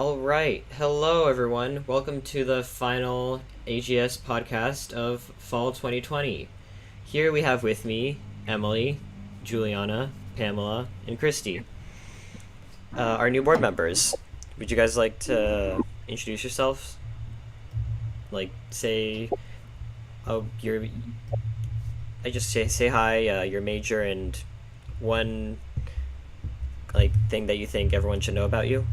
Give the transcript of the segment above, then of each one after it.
All right. Hello, everyone. Welcome to the final AGS podcast of fall 2020. Here we have with me Emily, Juliana, Pamela, and Christy, our new board members. Would you guys like to introduce yourselves? Like, say, oh, say hi, your major, and one, thing that you think everyone should know about you.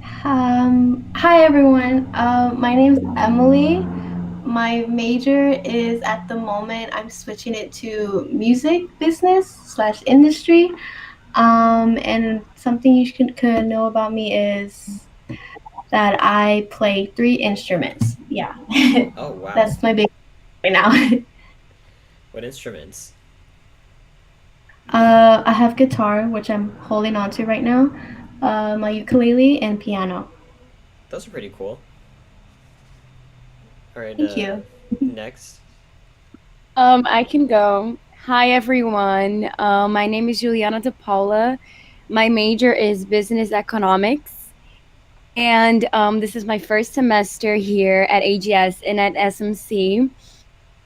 Hi everyone. My name is Emily. My major is at the moment I'm switching it to music business slash industry. And something you could know about me is that I play three instruments. Yeah, Oh, wow. that's my big right now. What instruments? I have guitar, which I'm holding on to right now. My ukulele and piano. Those are pretty cool. All right, Thank you. next. I can go. Hi, everyone. My name is Juliana De Paula. My major is business economics. And this is my first semester here at AGS and at SMC.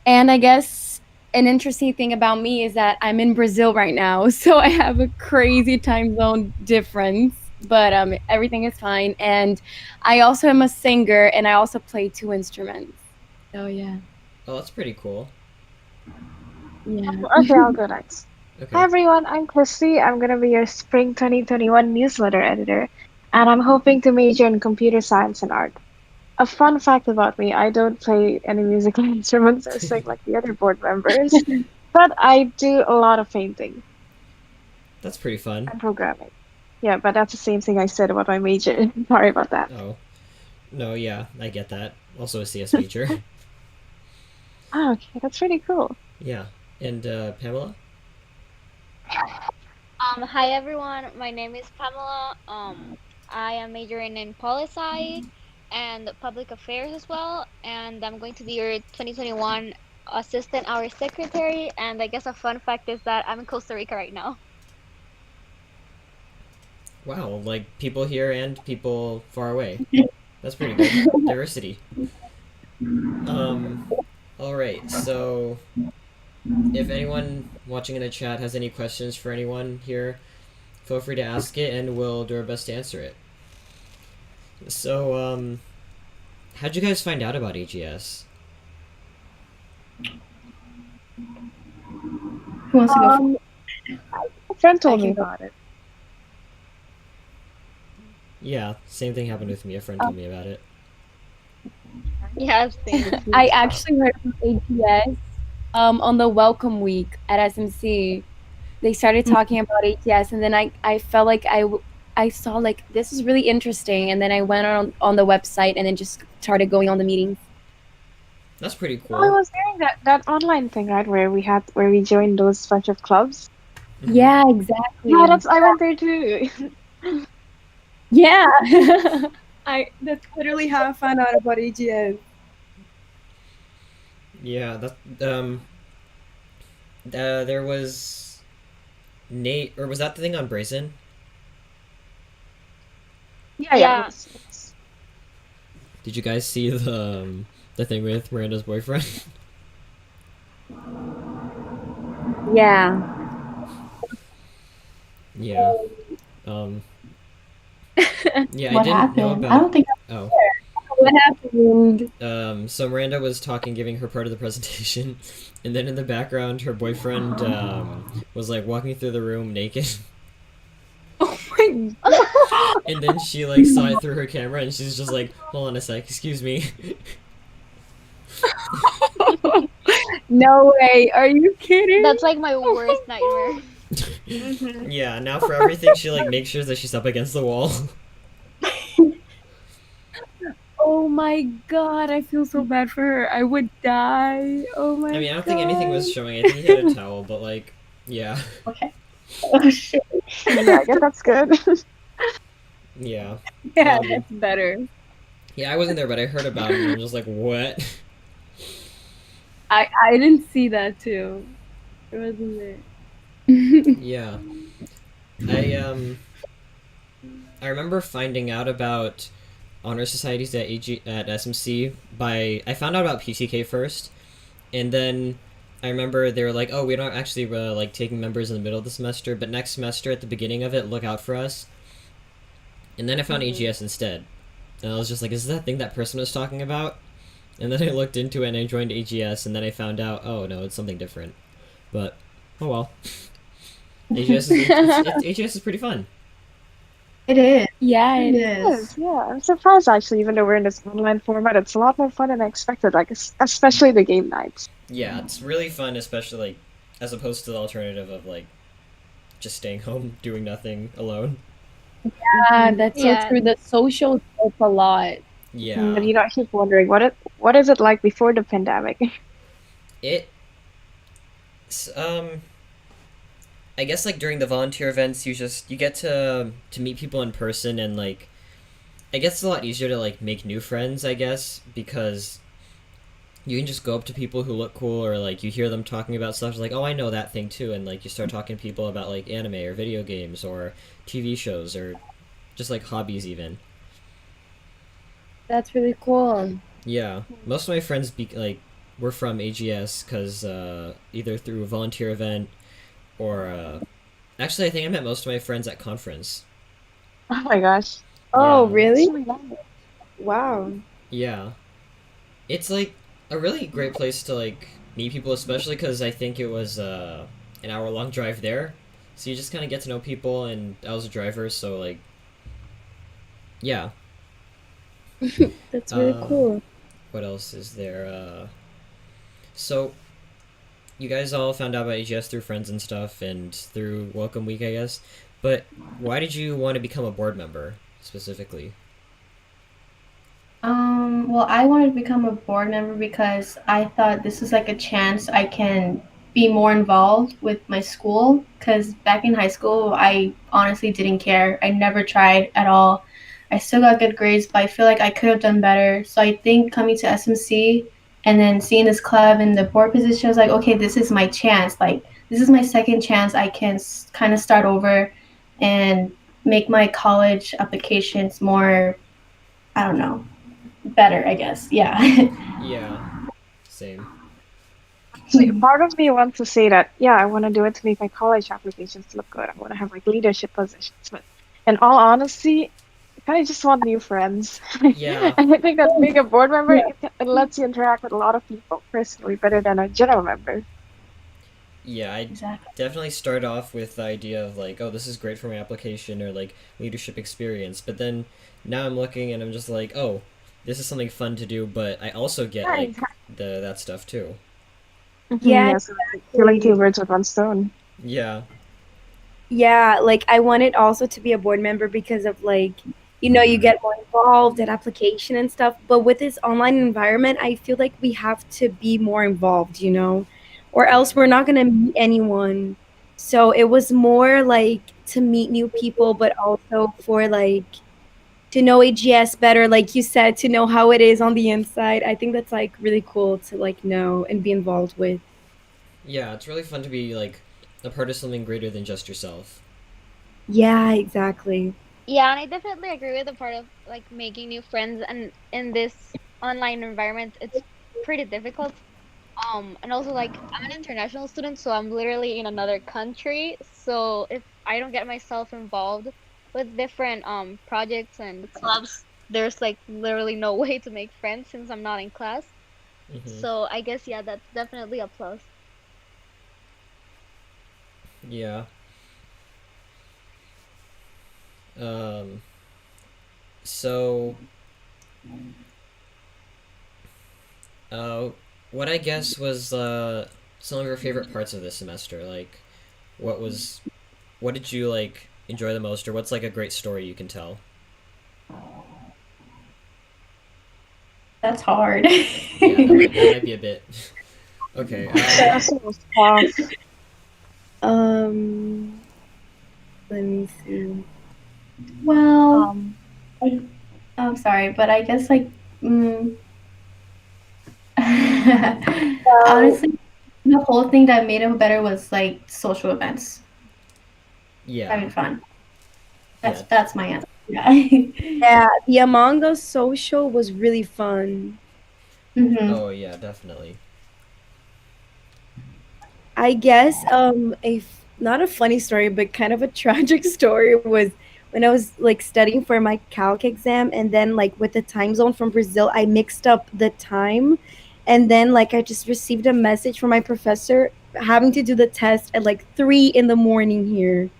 And I guess an interesting thing about me is that I'm in Brazil right now. So I have a crazy time zone difference, but everything is fine. And I also am a singer and I also play two instruments. So, yeah. Oh, that's pretty cool. Yeah. Okay, I'll go next. Hi Okay. everyone, I'm Christy. I'm gonna be your Spring 2021 newsletter editor, and I'm hoping to major in computer science and art. A fun fact about me, I don't play any musical instruments or sing like the other board members, but I do a lot of painting That's pretty fun. and programming. Yeah, but that's the same thing I said about my major. Sorry about that. Oh, no, yeah, I get that. Also a CS major. Oh, okay, that's pretty cool. Yeah. And, Pamela? Hi everyone, my name is Pamela. I am majoring in policy and public affairs as well, and I'm going to be your 2021 assistant our secretary. And I guess a fun fact is that I'm in Costa Rica right now. Wow, like, people here and people far away. That's pretty good. Diversity. Um, alright, so if anyone watching in the chat has any questions for anyone here, feel free to ask it and we'll do our best to answer it. So, how'd you guys find out about AGS? Who wants to go? Um, a friend told I me can go. about it. Yeah, same thing happened with me. A friend told me about it. Yeah, same. I actually heard from AGS on the welcome week at SMC. They started talking about AGS, and then I felt like I saw like this is really interesting, and then I went on the website and then just started going on the meetings. That's pretty Oh, I cool. was hearing that online thing, right, where we joined those bunch of clubs. Mhm. Yeah, exactly. Yeah, that's I went there too. Yeah. That's literally how I found out about AGS. Yeah, there was Nate, or was that the thing on Brazen? Yeah, Yeah. yes. Did you guys see the thing with Miranda's boyfriend? Yeah. Yeah. Um. Yeah, I What didn't know happened? I about. don't think. Oh. What happened? So Miranda was talking, giving her part of the presentation, and then in the background, her boyfriend was like walking through the room naked, Oh my and then she like saw it through her camera, and she's just like, "Hold on a sec, excuse me." No way. Are you kidding? That's like my worst nightmare. Yeah. Now for everything, she like makes sure that she's up against the wall. Oh my god, I feel so bad for her. I would die. Oh my I mean, I don't god. think anything was showing. I think he had a towel, but like, yeah, Okay. Oh shit. Yeah, I guess that's good. yeah, Yeah, um, that's better. yeah. I wasn't there, but I heard about it, and I'm just like, what? I didn't see that too. It wasn't it. Yeah, I I remember finding out about honor societies at SMC by I found out about PTK first, and then I remember they were like, "Oh, we don't actually like taking members in the middle of the semester, but next semester at the beginning of it, look out for us." And then I found Mhm. AGS instead, and I was just like, "Is this that thing that person was talking about?" And then I looked into it and I joined AGS, and then I found out, oh no, it's something different. But oh well, AGS is pretty fun. It is. Yeah, It it is. is. Yes, yeah, I'm surprised actually, even though we're in this online format, it's a lot more fun than I expected, like especially the game nights. Yeah, it's really fun, especially like as opposed to the alternative of like just staying home doing nothing alone. Yeah, Hmm. that's so Yeah, true. The social help a lot. But Yeah, you know, I keep wondering what is it like before the pandemic? it um I guess like during the volunteer events you get to meet people in person, and like I guess it's a lot easier to like make new friends, I guess, because you can just go up to people who look cool, or like you hear them talking about stuff like, oh, I know that thing too, and like you start talking to people about like anime or video games or TV shows or just like hobbies even. That's really cool. Yeah, most of my friends like were from AGS because either through a volunteer event or actually I think I met most of my friends at conference. Oh my gosh. Oh, Yeah, really? So nice. Wow. yeah, it's like a really great place to like meet people, especially because I think it was an hour long drive there, so you just kind of get to know people, and I was a driver, so like yeah. That's really Um, cool. what else is there? So you guys all found out about AGS through friends and stuff, and through Welcome Week, I guess. But why did you want to become a board member specifically? Well, I wanted to become a board member because I thought this is like a chance I can be more involved with my school. Because back in high school, I honestly didn't care. I never tried at all. I still got good grades, but I feel like I could have done better. So I think coming to SMC and then seeing this club in the board position, I was like, okay, this is my chance. Like, this is my second chance. I can kind of start over and make my college applications more, I don't know, better, I guess. Yeah. Yeah, same. See, part of me wants to say that, yeah, I want to do it to make my college applications look good. I want to have like leadership positions. But in all honesty, I kind of just want new friends. Yeah, And I think that being a board member, Yeah. it lets you interact with a lot of people personally better than a general member. yeah. I Exactly. definitely start off with the idea of like, oh, this is great for my application or like leadership experience. But then now I'm looking and I'm just like, oh, this is something fun to do, but I also get Yeah, like exactly. the that stuff too. Hmm, Yeah, yeah, so it's like killing two exactly. birds with one stone. Yeah. Yeah, like I wanted also to be a board member because of like, you get more involved in application and stuff. But with this online environment, I feel like we have to be more involved, or else Yeah. we're not gonna meet anyone. So it was more like to meet new people, but also for like to know AGS better, like you said, to know how it is on the inside. I think that's like really cool to like know and be involved with. Yeah, it's really fun to be like a part of something greater than just yourself. Yeah, exactly. yeah, and I definitely agree with the part of like making new friends, and in this online environment, it's pretty difficult. And also like I'm an international student, so I'm literally in another country. So if I don't get myself involved with different projects and clubs, there's like literally no way to make friends since I'm not in class. Mm-hmm. So I guess yeah, that's definitely a plus. Yeah. Um. So, uh, what I guess was some of your favorite parts of this semester? Like, what was, what did you like enjoy the most, or what's like a great story you can tell? That's hard. Yeah, that might be a bit. Okay. Semester was tough. Um, Let me see. Well, Um, I'm sorry, but I guess like So honestly, the whole thing that made it better was like social events, Yeah. having fun. Yeah. That's my answer. Yeah. Yeah, the Among Us social was really fun. Hmm. Oh yeah, definitely. I guess not a funny story, but kind of a tragic story was when I was like studying for my calc exam, and then like with the time zone from Brazil, I mixed up the time, and then like I just received a message from my professor having to do the test at like 3 in the morning here,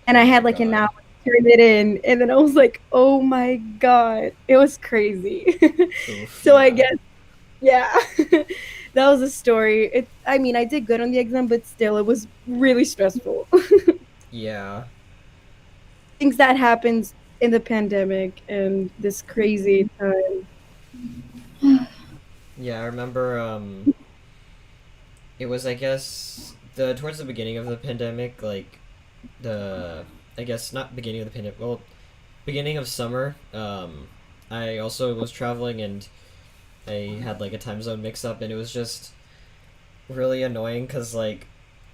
and Oh I my had like an hour god. to turn it in, and then I was like, oh my god, it was crazy. Oof. So I Yeah. guess yeah. That was a story. I mean, I did good on the exam, but still it was really stressful. Yeah. Things that happens in the pandemic and this crazy time. Yeah, I remember it was, I guess, the towards the beginning of the pandemic, like the I guess not beginning of the pandemic, well, beginning of summer. I also was traveling and I had like a time zone mix up, and it was just really annoying because like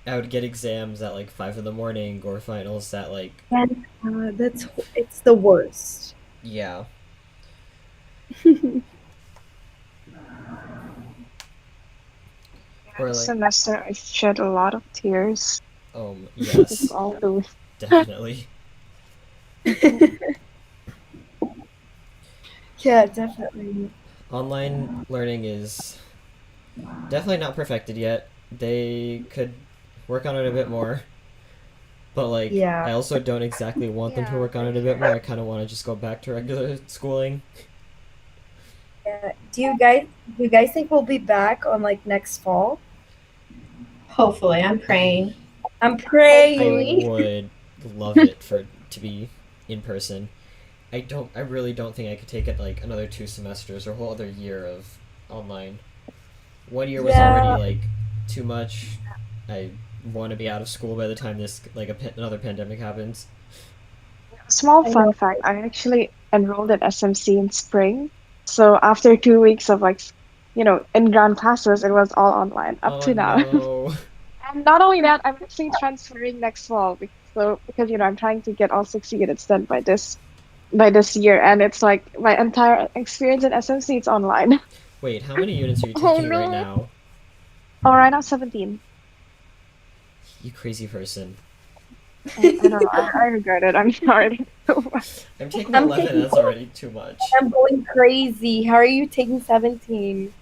I would get exams at like 5 in the morning or finals at like And it's the worst. yeah. Or This like semester I shed a lot of tears. With yes, all the definitely. Yeah, definitely. Online learning is definitely not perfected yet. They could work on it a bit more. But like Yeah. I also don't exactly want them to Yeah, work on for it a bit more. sure. I kind of want to just go back to regular schooling. Yeah. Do you guys think we'll be back on like next fall? Hopefully, I'm I praying. I'm I praying. Hopefully. would love it for to be in person. I really don't think I could take it like another 2 semesters or a whole other year of online. 1 year was already Yeah. like too much. I want to be out of school by the time this like another pandemic happens. small I fun know. fact, I actually enrolled at SMC in spring. So after 2 weeks of like, in ground classes, it was all online up Oh to now. no. And not only that, I'm actually transferring next fall because I'm trying to get all 60 units done by this year, and it's like my entire experience in SMC it's online. Wait, how many units are you Oh taking right no. now? Oh, right now 17. You crazy person. I don't know. I regret it. I'm sorry. I'm taking I'm 11. taking That's already too much. I'm going crazy. How are you taking 17?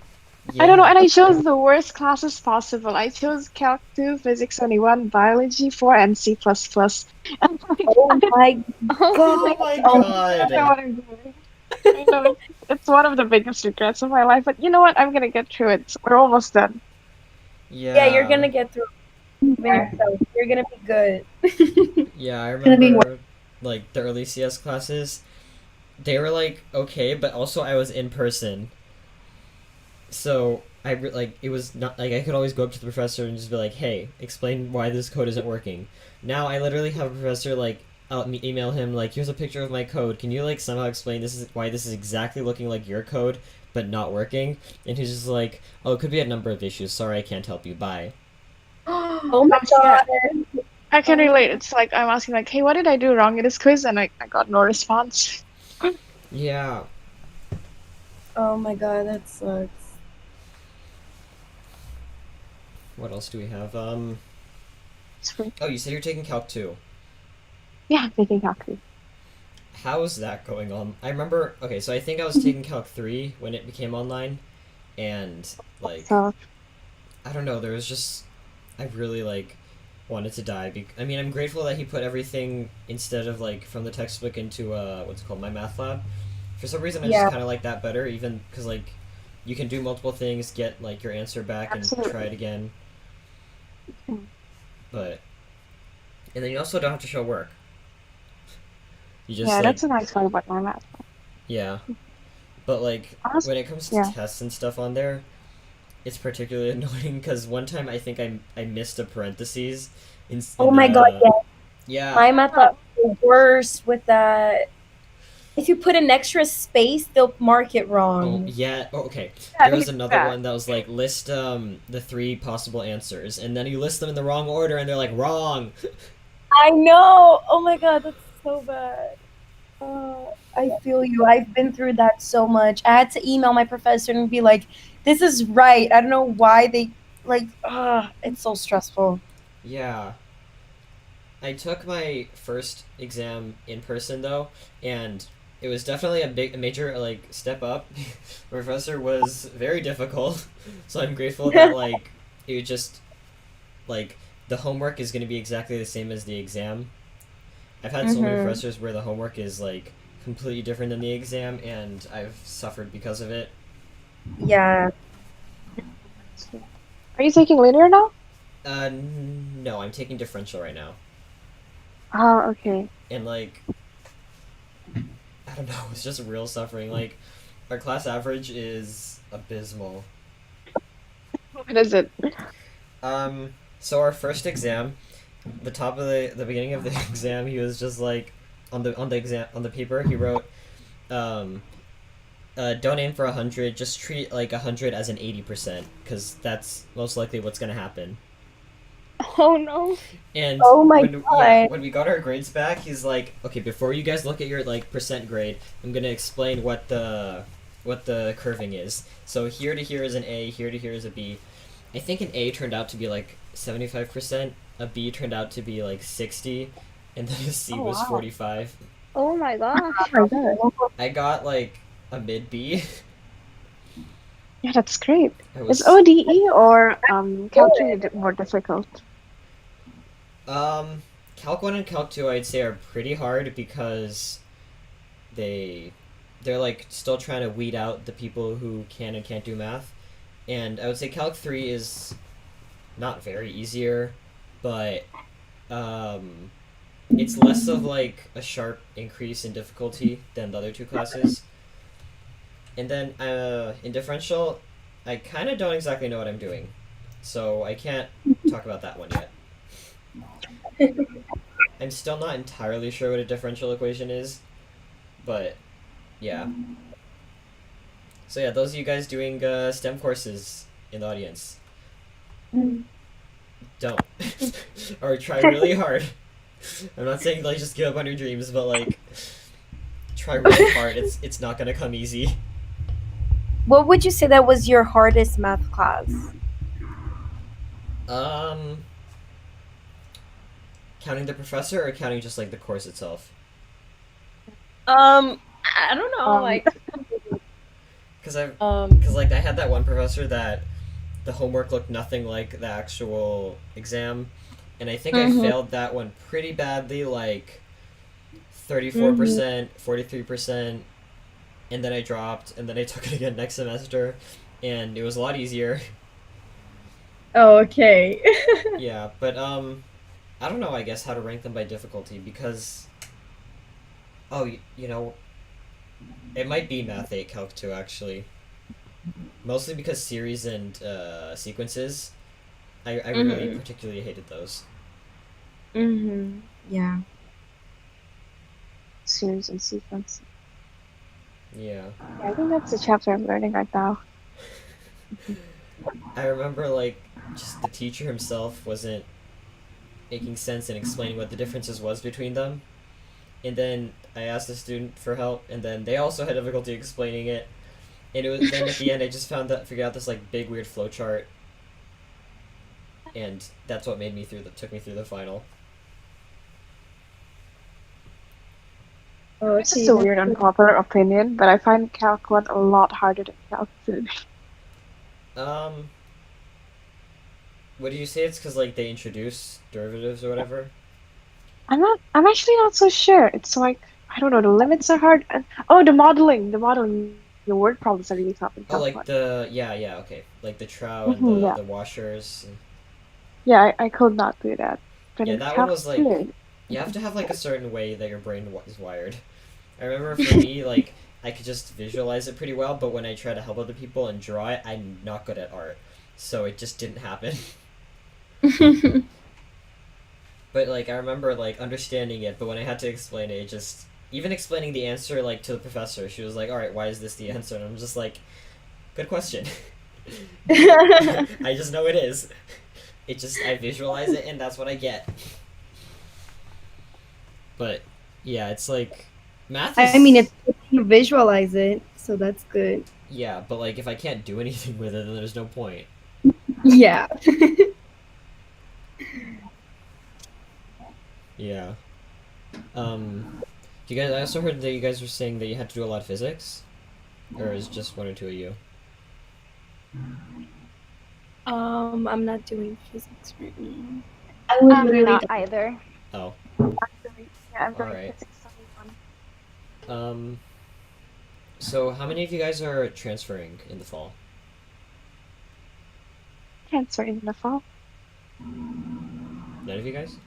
I don't know, Yeah. and I chose the worst classes possible. I chose Calc 2, Physics 21, Biology 4, and C++. And like, Oh my Oh god. Oh my Oh, I don't know god. what I'm doing. I know it's one of the biggest regrets of my life, but you know what? I'm gonna get through it. We're almost done. Yeah, you're Yeah. gonna get through it yourself. You're gonna be good. Yeah, I it's gonna be remember like the early CS classes. They were like okay, but also I was in person. So like it was not like I could always go up to the professor and just be like, "Hey, explain why this code isn't working." Now I literally have a professor like I'll email him like, "Here's a picture of my code. Can you like somehow explain this is why this is exactly looking like your code but not working?" And he's just like, "Oh, it could be a number of issues. Sorry, I can't help you. Bye." Oh my Yeah, god. I can Oh relate. It's like I'm asking like, hey, what did I do wrong in this quiz? And I got no response. Yeah. oh my god, that sucks. What else do we have? Spring. Oh, you said you're taking Calc 2. Yeah, I'm taking Calc 2. How's that going on? I remember, okay, so I think I was taking Calc 3 when it became online, and, like, So I don't know, there was just, I really, like, wanted to die. I mean, I'm grateful that he put everything instead of, like, from the textbook into, what's it called, my math lab. For some reason, I just Yeah. kind of like that better, even, because, like, you can do multiple things, get, like, your answer back, and try it absolutely. again, but, and then you also don't have to show work. You just, Yeah, like, that's a nice part about my math. yeah. But like Honestly, when it comes to yeah. tests and stuff on there, it's particularly annoying because one time I think I missed a parentheses Oh in my god, yeah. yeah. I'm at the worst with that. If you put an extra space, they'll mark it Oh wrong. yeah. Oh, okay. Yeah, There they was do another that. one that was like list the three possible answers, and then you list them in the wrong order, and they're like wrong. I know. Oh my god, that's so bad. I feel you. I've been through that so much. I had to email my professor and be like, "This is right." I don't know why they like. It's so stressful. Yeah. I took my first exam in person though, and it was definitely a major like step up. My professor was very difficult, so I'm grateful that like it just like the homework is going to be exactly the same as the exam. I've had so many professors where the homework is like completely different than the exam, and I've suffered because of it. Yeah. Are you taking linear now? No, I'm taking differential right now, Oh, okay. and like I don't know, it's just real suffering. Like our class average is abysmal. What is it? So our first exam, the top of the beginning of the exam, he was just like, on the exam on the paper he wrote, um, don't aim for 100, just treat like 100 as an 80%, because that's most likely what's gonna happen. Oh no. And Oh my God. when we got our grades back, he's like, okay, before you guys look at your like percent grade, I'm gonna explain what the curving is. So here to here is an A, here to here is a B. I think an A turned out to be like 75%, a B turned out to be like 60, and then a C was 45. Oh my gosh. Oh my God. I got like a mid B. Yeah, that's great. I Is was ODE or Calc 3 more difficult? Calc 1 and Calc 2 I'd say are pretty hard because they're like still trying to weed out the people who can and can't do math. And I would say Calc 3 is not very easier, but it's less of like a sharp increase in difficulty than the other two classes. And then in differential, I kind of don't exactly know what I'm doing, so I can't talk about that one yet. I'm still not entirely sure what a differential equation is, but yeah. So yeah, those of you guys doing STEM courses in the audience, don't. Or try really hard. I'm not saying like just give up on your dreams, but like try really hard. It's not gonna come easy. What would you say that was your hardest math class? Counting the professor or counting just like the course itself? I don't know. Like, Cause like I had that one professor that the homework looked nothing like the actual exam, and I think I failed that one pretty badly, like 34%, 43%, and then I dropped, and then I took it again next semester, and it was a lot easier. Oh, okay. Yeah, but I don't know, I guess, how to rank them by difficulty, because you know, it might be Math 8 Calc 2 actually. Mostly because series and sequences, I really particularly hated those. Yeah. Series and sequence. Yeah. Yeah, I think that's the chapter I'm learning right now. I remember like just the teacher himself wasn't making sense and explaining what the differences was between them. And then I asked the student for help, and then they also had difficulty explaining it. And it was then at the end I just figured out this like big weird flowchart, and that's what took me through the final. Oh, This is a weird unpopular opinion, but I find Calc 1 a lot harder than Calc 2. What do you say? It's because like they introduce derivatives or whatever? I'm actually not so sure. It's like, I don't know, the limits are hard. Oh, the modeling. The word problems are really tough in Oh, Calc 1. like okay, like the trow and Yeah. the washers. Yeah, I could not do that. But Yeah, in that one Calc was like 2, you have to have like a certain way that your brain is wired. I remember for me, like I could just visualize it pretty well, but when I try to help other people and draw it, I'm not good at art, so it just didn't happen. But like I remember like understanding it, but when I had to explain it, even explaining the answer like to the professor, she was like, "All right, why is this the answer?" And I'm just like, "Good question." I just know it is. I visualize it, and that's what I get. But Yeah, it's like math I mean, is it's you visualize it, so that's good. yeah, but like if I can't do anything with it, then there's no point. Yeah. Yeah. You guys, I also heard that you guys were saying that you had to do a lot of physics, or is just one or two of you? I'm not doing physics right now. I would I'm literally not either. Oh, Actually, yeah, I'm doing Alright. physics 1. um, so how many of you guys are transferring in the fall? Transfer in the fall. None of you guys?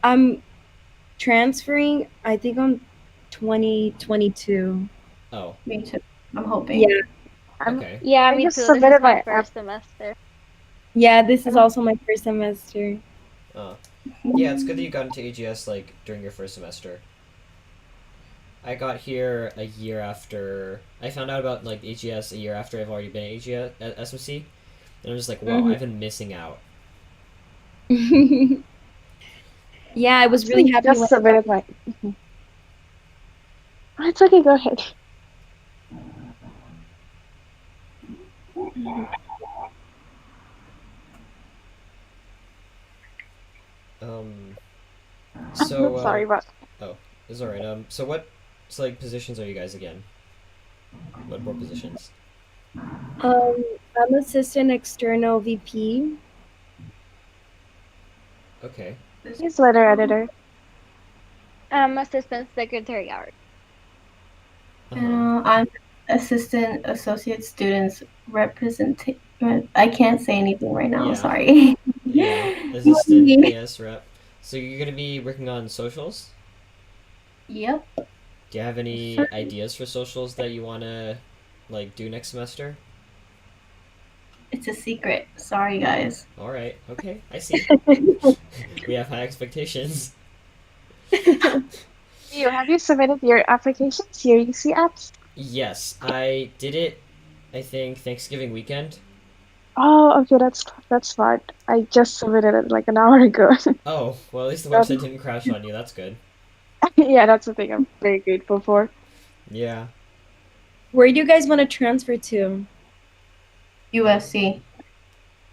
I'm transferring, I think on 2022. Oh, me too. I'm hoping. Yeah. I'm, okay. Yeah, I me just too. This submitted is my my first semester. Yeah, this is also my first semester. Oh, yeah, it's good that you got into AGS like during your first semester. I got here a year after I found out about like AGS a year after I've already been at AGS at SMC, and I'm just like, wow, I've been missing out. Yeah, I was really happy just when submitted my. Mhm. Oh, it's okay. Go ahead. Um, I'm sorry, but oh, it's alright. So what, like positions are you guys again? What board positions? I'm assistant external VP. Okay. newsletter editor. I'm assistant secretary art. I'm assistant associate students representative. I can't say anything right now. Yeah. Sorry. Yeah, assistant AS rep. So you're gonna be working on socials? Yep. Do you have any Sure. ideas for socials that you wanna like do next semester? It's a secret. Sorry, guys. All right. Okay, I see. We have high expectations. Have you submitted your applications, your UC apps? Yes, I did it. I think Thanksgiving weekend. Oh, okay, that's smart. I just submitted it like an hour ago. Oh, well, at least the Um, website didn't crash on you. That's good. yeah, that's the thing I'm very grateful for. Yeah. Where do you guys want to transfer to? USC.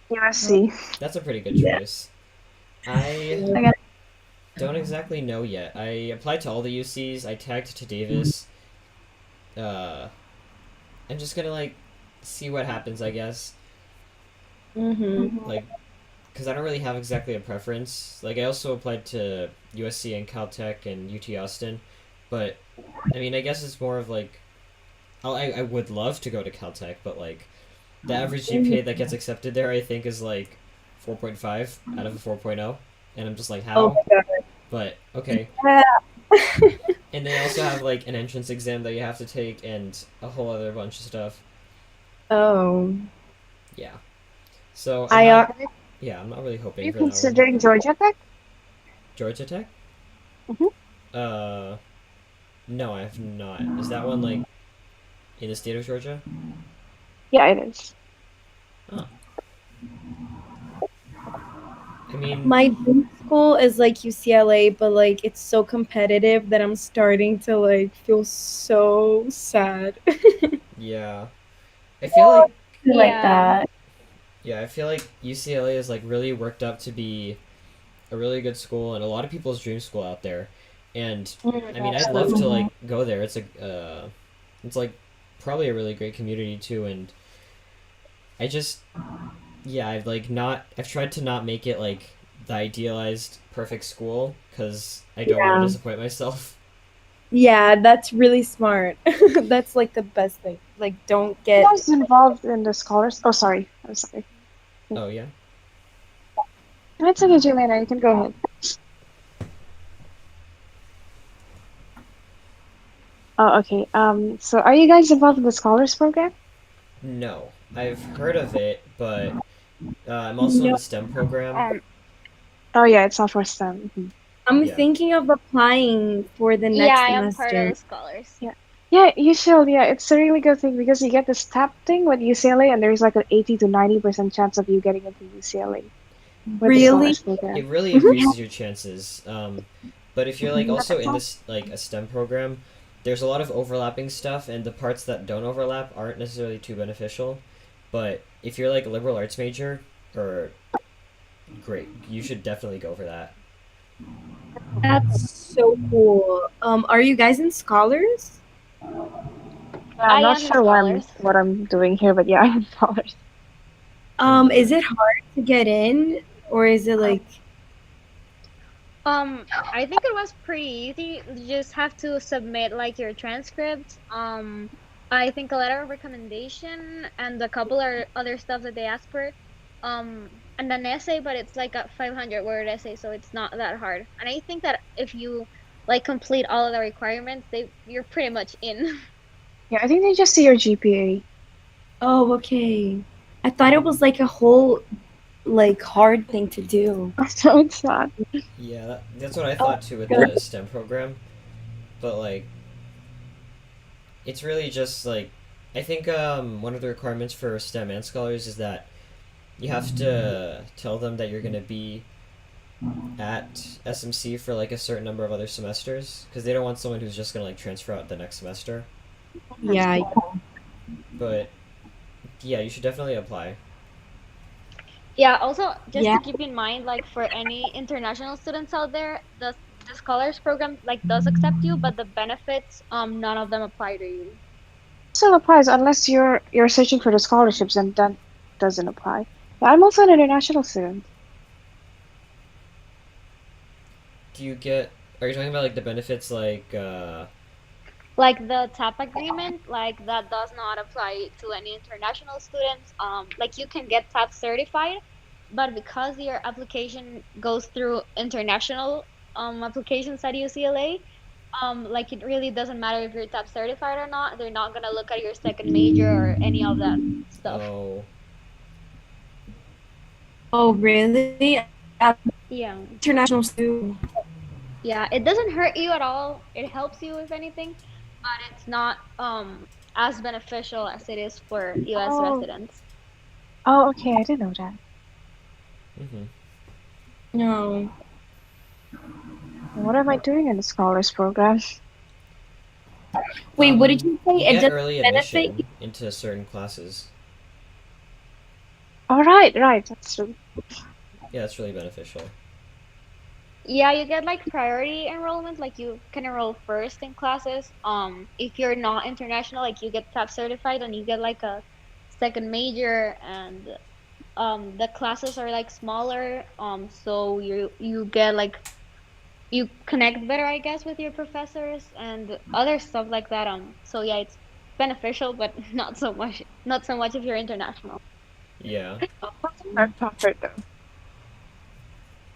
USC. That's a pretty good choice. I I got don't exactly know yet. I applied to all the UCs. I tagged to Davis. I'm just gonna like see what happens, I guess. Mm-hmm. Like, because I don't really have exactly a preference. Like, I also applied to USC and Caltech and UT Austin, but I mean, I guess it's more of like, I would love to go to Caltech, but like, the average GPA that gets accepted there, I think, is like 4.5 out of a 4.0, and I'm just like, Oh how? my god. But okay. Yeah. And they also have like an entrance exam that you have to take and a whole other bunch of stuff. Oh. Yeah. So I I'm not really Are hoping you for that one. considering Georgia Tech? Georgia Tech? Mhm. No, I have not. Is that one like in the state of Georgia? Yeah, it is. Oh. I mean, my dream school is like UCLA, but like it's so competitive that I'm starting to like feel so sad. yeah. I feel like like Yeah. that. I feel like UCLA is like really worked up to be a really good school and a lot of people's dream school out there. And I mean, I'd love to like go there. It's like probably a really great community too, and I just I've tried to not make it like the idealized perfect school because I don't want Yeah. to disappoint myself. Yeah, that's really smart. That's like the best thing. Like, don't get. I was involved in the scholars. Oh, sorry. I'm sorry. Oh yeah. No, it's okay, Juliana. You can go ahead. Oh, okay. So are you guys involved in the scholars program? No, I've heard of it, but I'm also in the STEM program. Um, Oh, yeah, it's not for STEM. Mhm. I'm Yeah. thinking of applying for the yeah, next I am part of semester. the scholars. Yeah, you should. Yeah, it's a really good thing because you get this tap thing with UCLA, and there's like an 80 to 90% chance of you getting into UCLA with the Really? scholars program. It really increases your chances. But if you're like also That's in all. this like a STEM program, there's a lot of overlapping stuff, and the parts that don't overlap aren't necessarily too beneficial. But if you're like a liberal arts major, or great, you should definitely go for that. That's so cool. Are you guys in scholars? Yeah, I'm I not am in sure scholars. what I'm doing here, but yeah, I'm scholars. Is it hard to get in, or is it like, I think it was pretty easy. You just have to submit like your transcript. I think a letter of recommendation and a couple of other stuff that they ask for. And an essay, but it's like a 500 word essay, so it's not that hard. And I think that if you like complete all of the requirements, you're pretty much in. Yeah, I think they just see your GPA. oh, okay. I thought it was like a whole like hard thing to do. So it's not. Yeah, that's what I Oh, thought too with good. the STEM program. But like, it's really just like, I think one of the requirements for STEM and scholars is that you have to tell them that you're gonna be at SMC for like a certain number of other semesters, because they don't want someone who's just gonna like transfer out the next semester. Yeah. But yeah, you should definitely apply. Yeah, also just Yeah. to keep in mind, like for any international students out there, the scholars program like does accept you, but the benefits, none of them apply to you. Still applies unless you're searching for the scholarships, and that doesn't apply. Yeah, I'm also an international student. Do you get? Are you talking about like the benefits like Like the TAP agreement, like that does not apply to any international students. Like you can get TAP certified, but because your application goes through international applications at UCLA, like it really doesn't matter if you're TAP certified or not. They're not gonna look at your second major or any of that stuff. oh Oh, really? Yeah. International student. Yeah, it doesn't hurt you at all. It helps you if anything, but it's not as beneficial as it is for US Oh, residents. oh, okay, I didn't know that. mm-hmm. No. What am I doing in the scholars program? Wait, what did you say? You It get doesn't early benefit you? admission into certain classes. All right, right, that's true. Yeah, that's really beneficial. Yeah, you get like priority enrollment, like you can enroll first in classes. If you're not international, like you get TAP certified and you get like a second major, and the classes are like smaller, so you get like you connect better, I guess, with your professors and other stuff like that. So yeah, it's beneficial, but not so much if you're international. Yeah. That's not comfort though.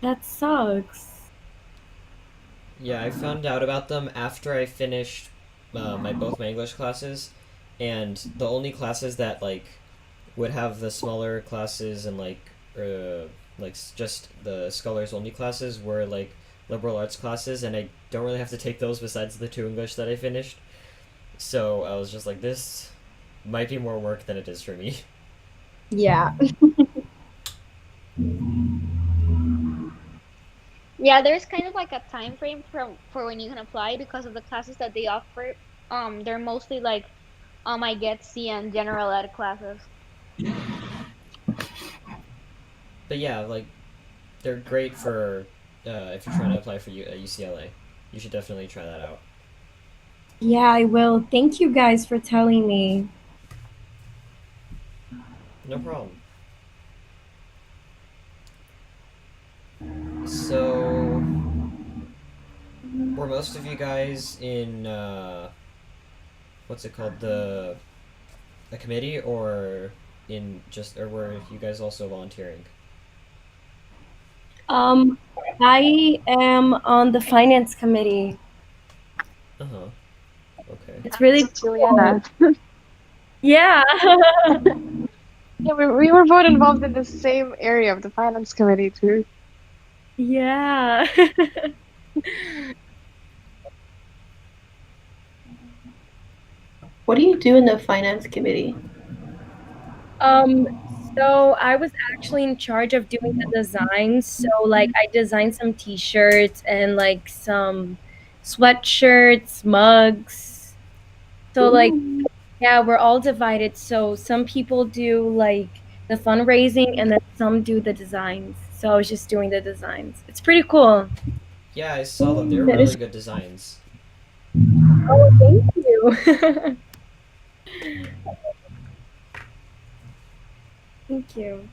That sucks. Yeah, I found out about them after I finished my English classes, and the only classes that like would have the smaller classes and just the scholars only classes were like liberal arts classes, and I don't really have to take those besides the two English that I finished. So I was just like, this might be more work than it is for me. Yeah. Yeah, there's kind of like a time frame for when you can apply because of the classes that they offer. They're mostly like I get C and general ed classes. But yeah, like they're great for if you're trying to apply for UCLA. You should definitely try that out. Yeah, I will. Thank you guys for telling me. No problem. So, were most of you guys in what's it called, the a committee, or or were you guys also volunteering? Um, I am on the finance committee. Uh huh. Okay. It's really That's cool. Juliana. Yeah. Yeah, we were both involved in the same area of the finance committee too. Yeah. What do you do in the finance committee? Um, So I was actually in charge of doing the designs. So like I designed some t-shirts and like some sweatshirts, mugs. So like Ooh. yeah, we're all divided. So some people do like the fundraising and then some do the designs. So I was just doing the designs. It's pretty cool. Yeah, I saw them. They're That really is good designs. Oh, thank you. Thank you.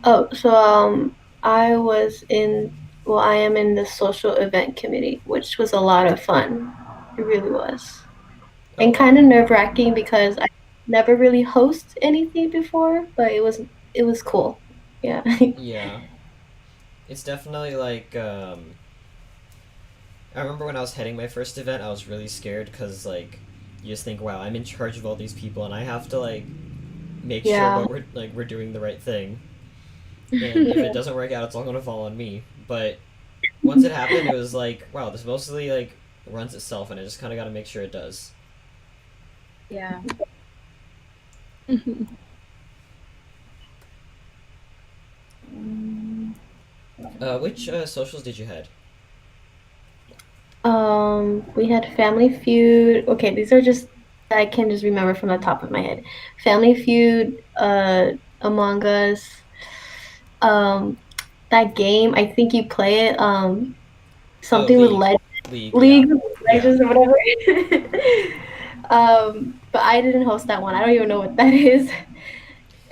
Oh, so I was in, well, I am in the social event committee, which was a lot of fun. It really was. Oh And kind wow. of nerve-wracking because I never really host anything before, but it was cool. Yeah. Yeah. It's definitely like I remember when I was heading my first event, I was really scared because like you just think, wow, I'm in charge of all these people and I have to like make sure Yeah. what we're doing the right thing. And if it doesn't work out, it's all gonna fall on me. But once it happened, it was like, wow, this mostly like runs itself, and I just kind of got to make sure it does. Yeah. Which socials did you had? We had Family Feud. Okay, these are just I can just remember from the top of my head. Family Feud, Among Us, um, that game. I think you play it. Oh, Something with League, League, yeah, League of yeah. Legends or whatever. But I didn't host that one. I don't even know what that is.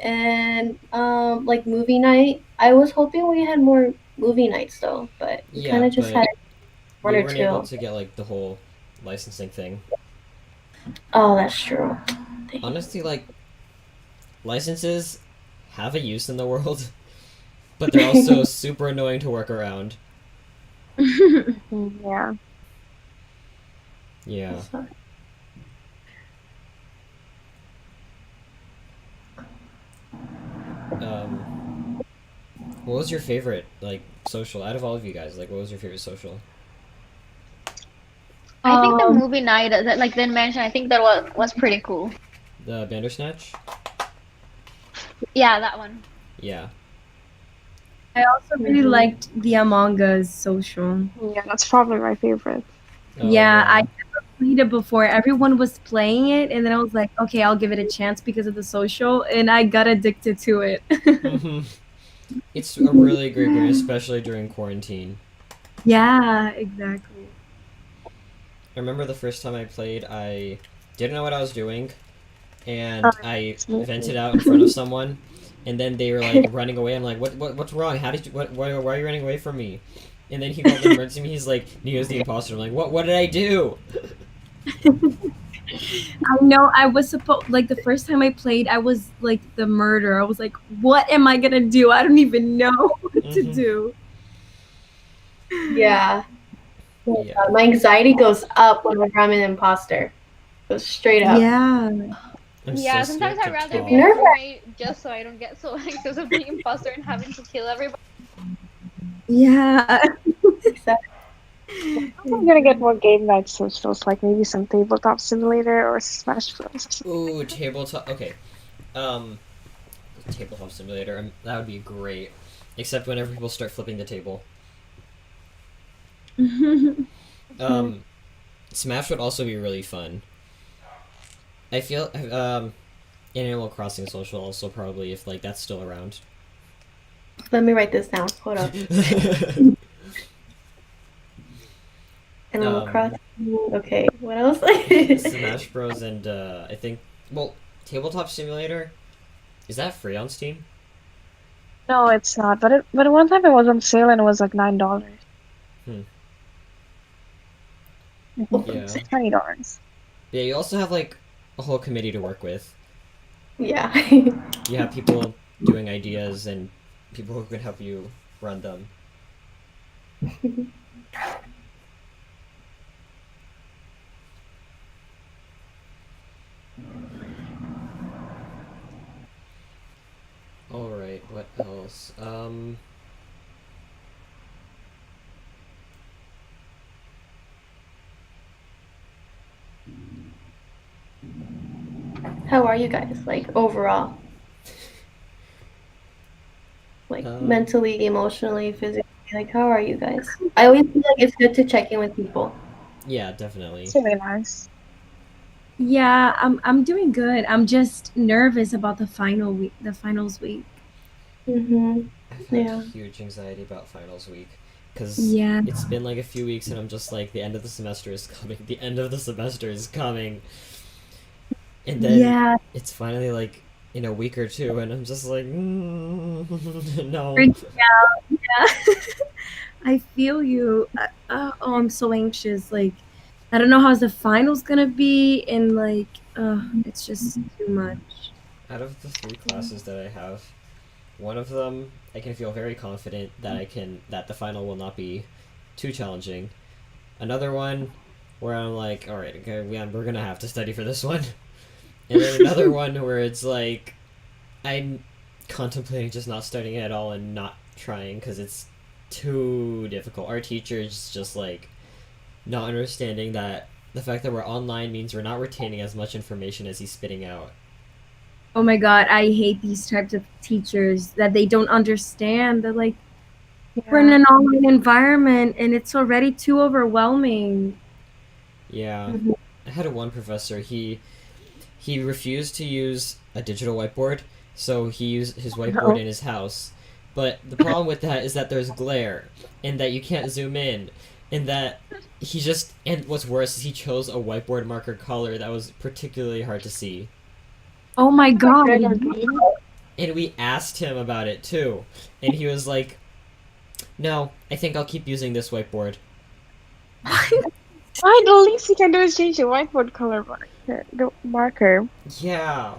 And like movie night. I was hoping we had more movie nights though, but we kind Yeah, of just had but one we or weren't able two. to get like the whole licensing thing. Oh, that's true. Honestly, like licenses have a use in the world, but they're also super annoying to work around. Yeah. Yeah. What was your favorite like social out of all of you guys? Like, what was your favorite social? I think the Um, movie night that like then mentioned, I think that was pretty cool. The Bandersnatch? Yeah, that one. Yeah. I also really mhm. liked the Among Us social. Yeah, that's probably my favorite. Oh Yeah, I yeah. never played it before. Everyone was playing it, and then I was like, okay, I'll give it a chance because of the social, and I got addicted to it. Hmm. It's a really great game, especially during quarantine. Yeah, exactly. I remember the first time I played, I didn't know what I was doing, Uh, and I it's me vented too. out in front of someone, and then they were like running away. I'm like, what's wrong? How did you, why are you running away from me? And then he called an emergency. He's like, Neo's the imposter. I'm like, what did I do? I know I was supposed like the first time I played, I was like the murderer. I was like, what am I gonna do? I don't even know what to Hmm. do. Yeah. Oh my Yeah. God, my anxiety goes up whenever I'm an imposter. Goes straight up. Yeah. I'm so Yeah, sometimes scared to I'd rather be a talk. Nerve. crewmate just so I don't get so anxious of being imposter and having to kill everybody. Yeah. I'm gonna get more game night socials, like maybe some tabletop simulator or Smash Bros. Ooh, tabletop. Okay. Um, tabletop simulator. That would be great. Except whenever people start flipping the table. Mhm. Um, Smash would also be really fun. I feel Animal Crossing social also probably if like that's still around. Let me write this down. Hold up. Animal um, Crossing. Okay. What else? Smash Bros and I think well Tabletop Simulator is that free on Steam? No, it's not. But one time it was on sale and it was like $9. Hmm. It's Yeah. $20. Yeah. You also have like a whole committee to work with. Yeah. You have people doing ideas and people who can help you run them. All right. What else? How are you guys, like, overall? Like, Um, mentally, emotionally, physically? Like, how are you guys? I always feel like it's good to check in with people. yeah, It's definitely. really nice. Yeah, I'm doing good. I'm just nervous about the finals week. Mm-hmm. I've had Yeah. huge anxiety about finals week because Yeah. it's been like a few weeks and I'm just like, the end of the semester is coming. The end of the semester is coming. And then Yeah, it's finally like in a week or two, and I'm just like, no. freaking out. Yeah. I feel you. Oh, I'm so anxious. Like, I don't know how's the finals gonna be, and like, it's just too much. Out of the three classes that I have, one of them I can feel very confident that the final will not be too challenging. Another one where I'm like, all right, okay, we're gonna have to study for this one. And then another one where it's like I'm contemplating just not studying at all and not trying because it's too difficult. Our teacher's just like not understanding that the fact that we're online means we're not retaining as much information as he's spitting out. Oh my God, I hate these types of teachers that they don't understand. They're like, we're in Yeah. an online environment, and it's already too overwhelming. Yeah, Mm-hmm. I had a one professor. He refused to use a digital whiteboard, so he used his whiteboard No. in his house. But the problem with that is that there's glare, and that you can't zoom in, and that and what's worse is he chose a whiteboard marker color that was particularly hard to see. Oh my Like God. red or green? And we asked him about it too, and he was like, "No, I think I'll keep using this whiteboard." Fine, the least you can do is change the whiteboard color marker. The marker. Yeah,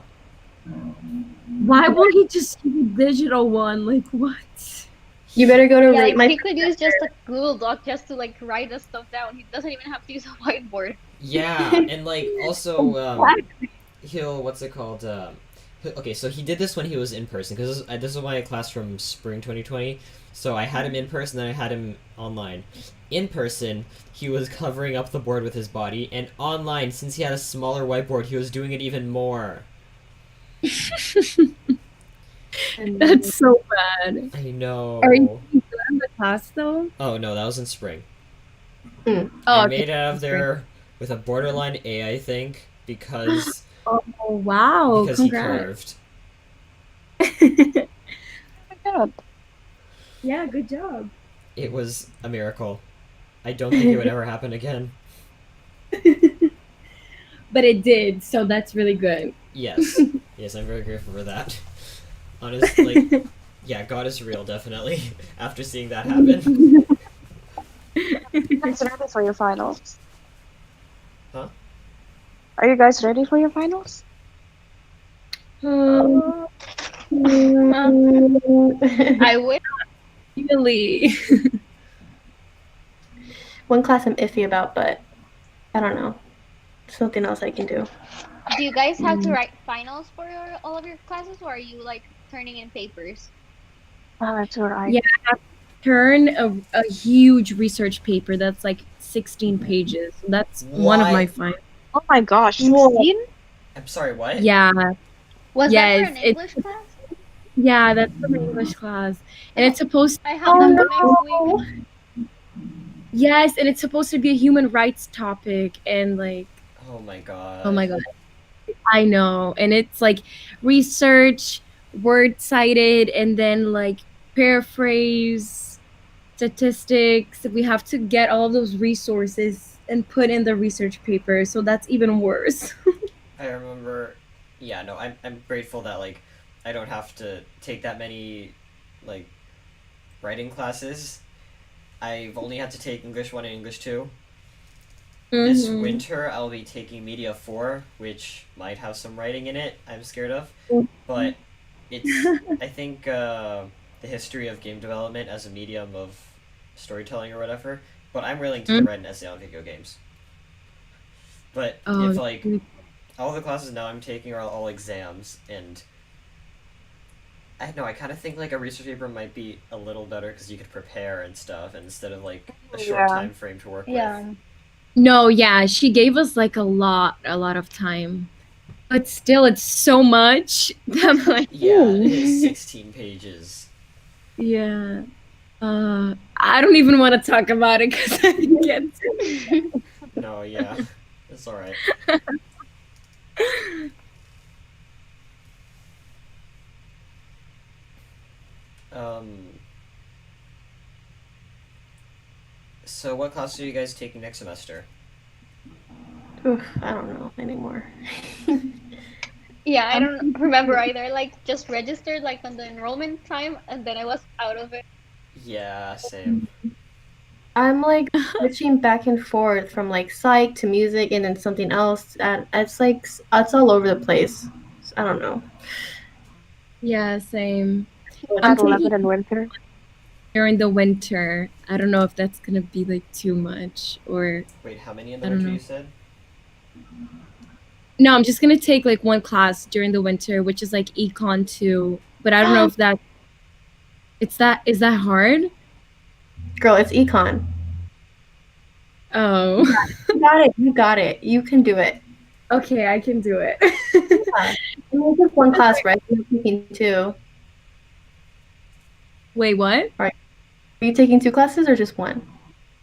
Why won't he just use a digital one? Like, what? You better go to Yeah, rate like my he could use just a Google Doc just to like write the stuff down. He doesn't even have to use a whiteboard. yeah, and like also he'll what's it called? Okay, so he did this when he was in person because this was my class from spring 2020. So I had him in person, then I had him online. In person, he was covering up the board with his body, and online, since he had a smaller whiteboard, he was doing it even more. That's so bad. I Are you know. good in the class though? Oh no, that was in spring. Mm. I Oh, made it out of that's great. there with a borderline A, I think, because Oh wow! he Congrats. curved. Oh my God. Yeah, good job. It was a miracle. I don't think it would ever happen again. But it did, so that's really good. Yes. Yes, I'm very grateful for that. Honestly, yeah, God is real, definitely, after seeing that happen. Are you guys ready for your finals? Huh? Are you guys ready for your finals? Um, I wish. really. One class I'm iffy about, but I don't know. Something else I can do. Do you guys have to write finals for all of your classes, or are you like turning in papers? That's alright. Yeah, I have to turn a huge research paper that's like 16 pages. That's one of my What? finals. Oh my gosh, Whoa. 16? I'm sorry, what? Yeah, Was that yes, for an English class? yeah, that's from English class, and it's supposed. I have that for next week. Yes, and it's supposed to be a human rights topic, and like, Oh my god. oh my God, I know, and it's like research, word cited, and then like paraphrase, statistics. We have to get all of those resources and put in the research paper, so that's even worse. I remember. Yeah, no, I'm grateful that, like, I don't have to take that many, like, writing classes. I've only had to take English 1 and English 2. This Mhm. winter, I'll be taking Media 4, which might have some writing in it, I'm scared of. But it's, I think, the history of game development as a medium of storytelling or whatever. But I'm willing to write an essay on video games. But Oh, if, like, all the classes now I'm taking are all exams, and I don't know, I kind of think, like, a research paper might be a little better because you could prepare and stuff, and instead of, like, a short Yeah. time frame to work with. no, yeah, she gave us like a lot of time. But still, it's so much. I'm like, Yeah, it is 16 pages. yeah. I don't even want to talk about it because I get No, yeah, it's all right. Um, so what class are you guys taking next semester? Oof, I don't know anymore. Yeah, I don't remember either. Like, just registered like on the enrollment time, and then I was out of it. Yeah, same. I'm like switching back and forth from like psych to music and then something else. And it's like it's all over the place. I don't know. Yeah, same. I'm At 11 taking in winter. during the winter. I don't know if that's gonna be like too much or Wait, how many in the I don't winter know. you said? No, I'm just gonna take like one class during the winter, which is like econ 2. But I don't know if is that hard? Girl, it's econ. Oh. You got it. You got it. You can do it. Okay, I can do it. Yeah. You just one class, right? You're taking two. Wait, what? Are you taking two classes or just one?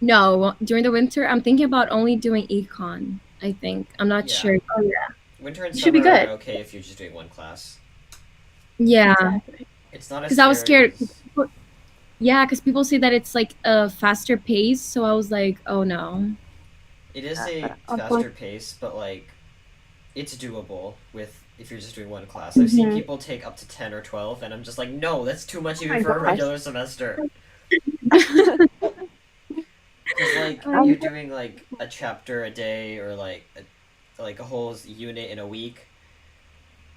No, during the winter, I'm thinking about only doing econ. I think I'm not Yeah. sure. Oh yeah. Winter and You should be summer good. are okay if you're just doing one class. Yeah, Exactly. It's not as because I was scary scared. as- Yeah, because people say that it's like a faster pace, so I was like, oh no. It is a faster pace, but like it's doable with if you're just doing one class. I've seen people take up to 10 or 12 and I'm just like, "No, that's too much even for a regular semester." Cuz like you're doing like a chapter a day or like a whole unit in a week,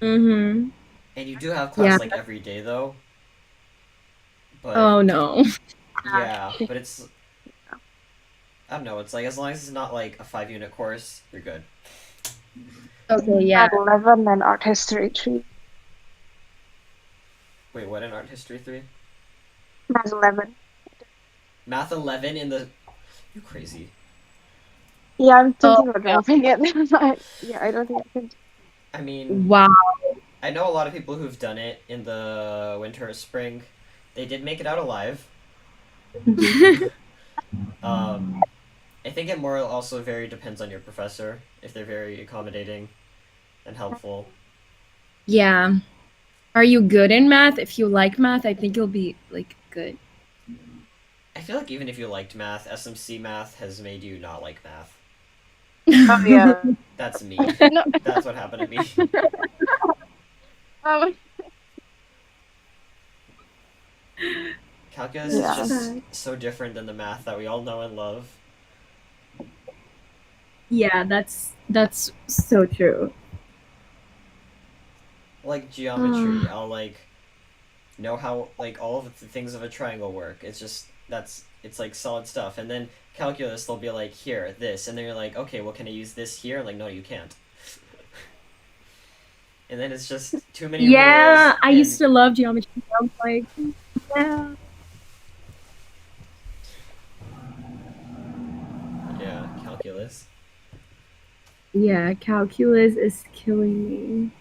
Mm-hmm. and you do have class Yeah. like every day though. But Oh no. yeah, but it's I don't know, it's like as long as it's not like a 5-unit course, you're good. Okay, yeah. At 11 and art history 3. Wait, what in art history 3? Math 11. Math 11 in the You crazy. Yeah, I'm Oh, thinking about dropping it. Yeah, I don't think I can. I mean, wow. I know a lot of people who've done it in the winter or spring. They did make it out alive. I think it more also very depends on your professor, if they're very accommodating and helpful. Yeah. Are you good in math? If you like math, I think you'll be like good. I feel like even if you liked math, SMC math has made you not like math. Oh yeah. That's me. No. That's what happened to me. Um, Calculus Yeah. is just so different than the math that we all know and love. Yeah, that's so true. Like geometry, I'll like know how like all of the things of a triangle work. It's just it's like solid stuff. And then calculus, they'll be like, here, this, and then you're like, okay, well, can I use this here? Like, no, you can't. And then it's just too many Yeah, rules. I used to love geometry. I was like, yeah. Yeah, calculus. Yeah, calculus is killing me.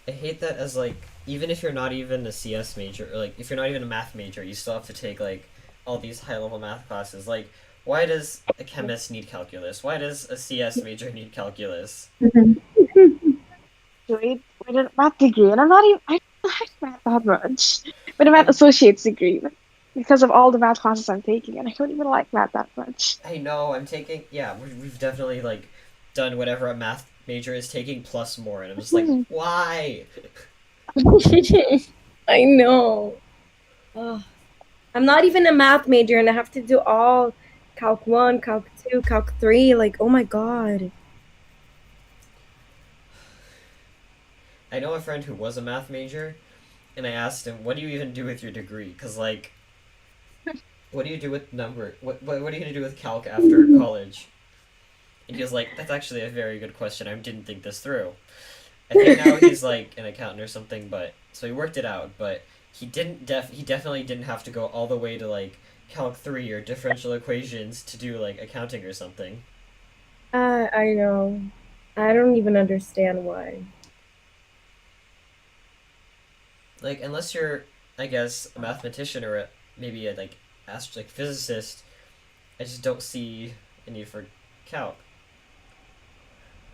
I hate that as like even if you're not even a CS major or like if you're not even a math major, you still have to take like all these high level math classes. Like, why does a chemist need calculus? Why does a CS major need calculus? wait, a math degree, and I don't like math that much. But a math associate's degree, because of all the math classes I'm taking, and I don't even like math that much. I know I'm taking we've definitely like done whatever a math major is taking plus more, and I'm just like, why? I know. Ugh. I'm not even a math major and I have to do all Calc 1, Calc 2, Calc 3. Like, oh my god. I know a friend who was a math major, and I asked him, "What do you even do with your degree?" Because like, what do you do with number? What are you gonna do with calc after college? And he was like, "That's actually a very good question. I didn't think this through." I think now he's like an accountant or something, but so he worked it out, but he definitely didn't have to go all the way to like Calc 3 or differential equations to do like accounting or something. I know. I don't even understand why. Like, unless you're, I guess, a mathematician or maybe a like physicist, I just don't see a need for calc.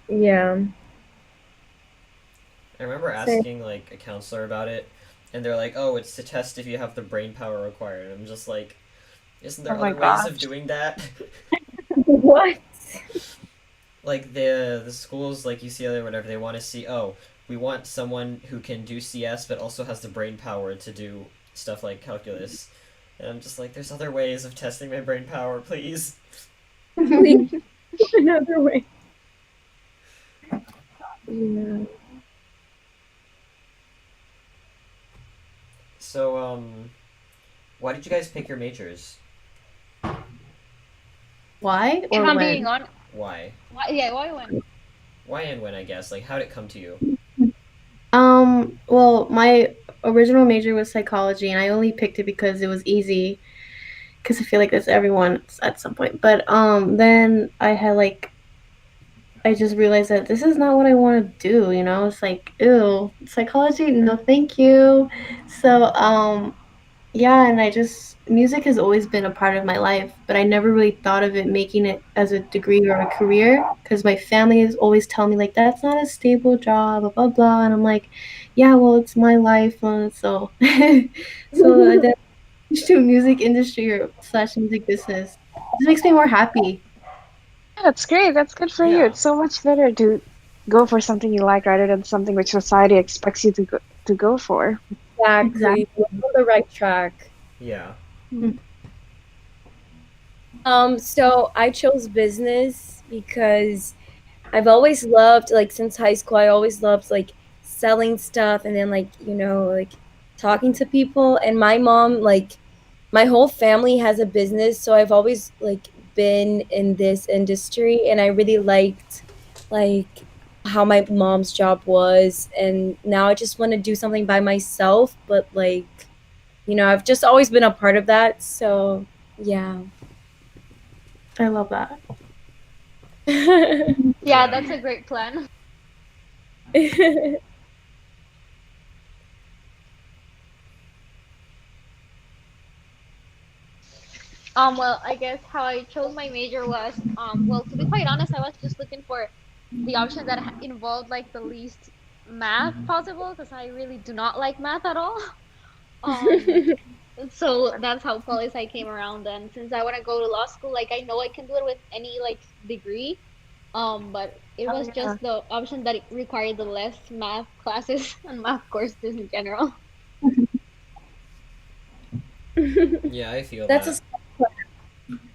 Yeah. I remember Same. asking like a counselor about it, and they're like, "Oh, it's to test if you have the brain power required." And I'm just like, "Isn't Oh there my other ways of gosh. doing that?" What? Like the schools like UCLA or whatever, they want to see, oh, we want someone who can do CS but also has the brain power to do stuff like calculus. And I'm just like, there's other ways of testing my brain power, please. Please, another way. Yeah. So, why did you guys pick your majors? Why If or I'm being when? on, Why? yeah, why when? Why and when, I guess? Like, how'd it come to you? Well, my original major was psychology, and I only picked it because it was easy. Because I feel like that's everyone at some point. But then I had like I just realized that this is not what I want to do. You know, it's like ew, psychology. No, thank you. So yeah, and I just music has always been a part of my life, but I never really thought of it making it as a degree or a career because my family is always telling me like that's not a stable job, blah blah blah, and I'm like, yeah, well, it's my life, so so I then switched to music industry or slash music business. This makes me more happy. Yeah, that's great. That's good for you. Yeah. It's so much better to go for something you like rather than something which society expects you to go for. Exactly. Exactly. We're on the right track. Yeah. So I chose business because I've always loved, like, since high school, I always loved like selling stuff and then like, like talking to people. And my mom, like, my whole family has a business, so I've always like been in this industry, and I really liked like how my mom's job was, and now I just want to do something by myself, but like, I've just always been a part of that, so yeah. I love that. Yeah, Yeah. that's a great plan. Well, I guess how I chose my major was, well, to be quite honest, I was just looking for the option that involved like the least math possible because I really do not like math at all. Um, so that's how poli sci came around. And since I want to go to law school, like I know I can do it with any like degree. But it Oh was yeah. just the option that it required the less math classes and math courses in general. Yeah, I feel That's a that.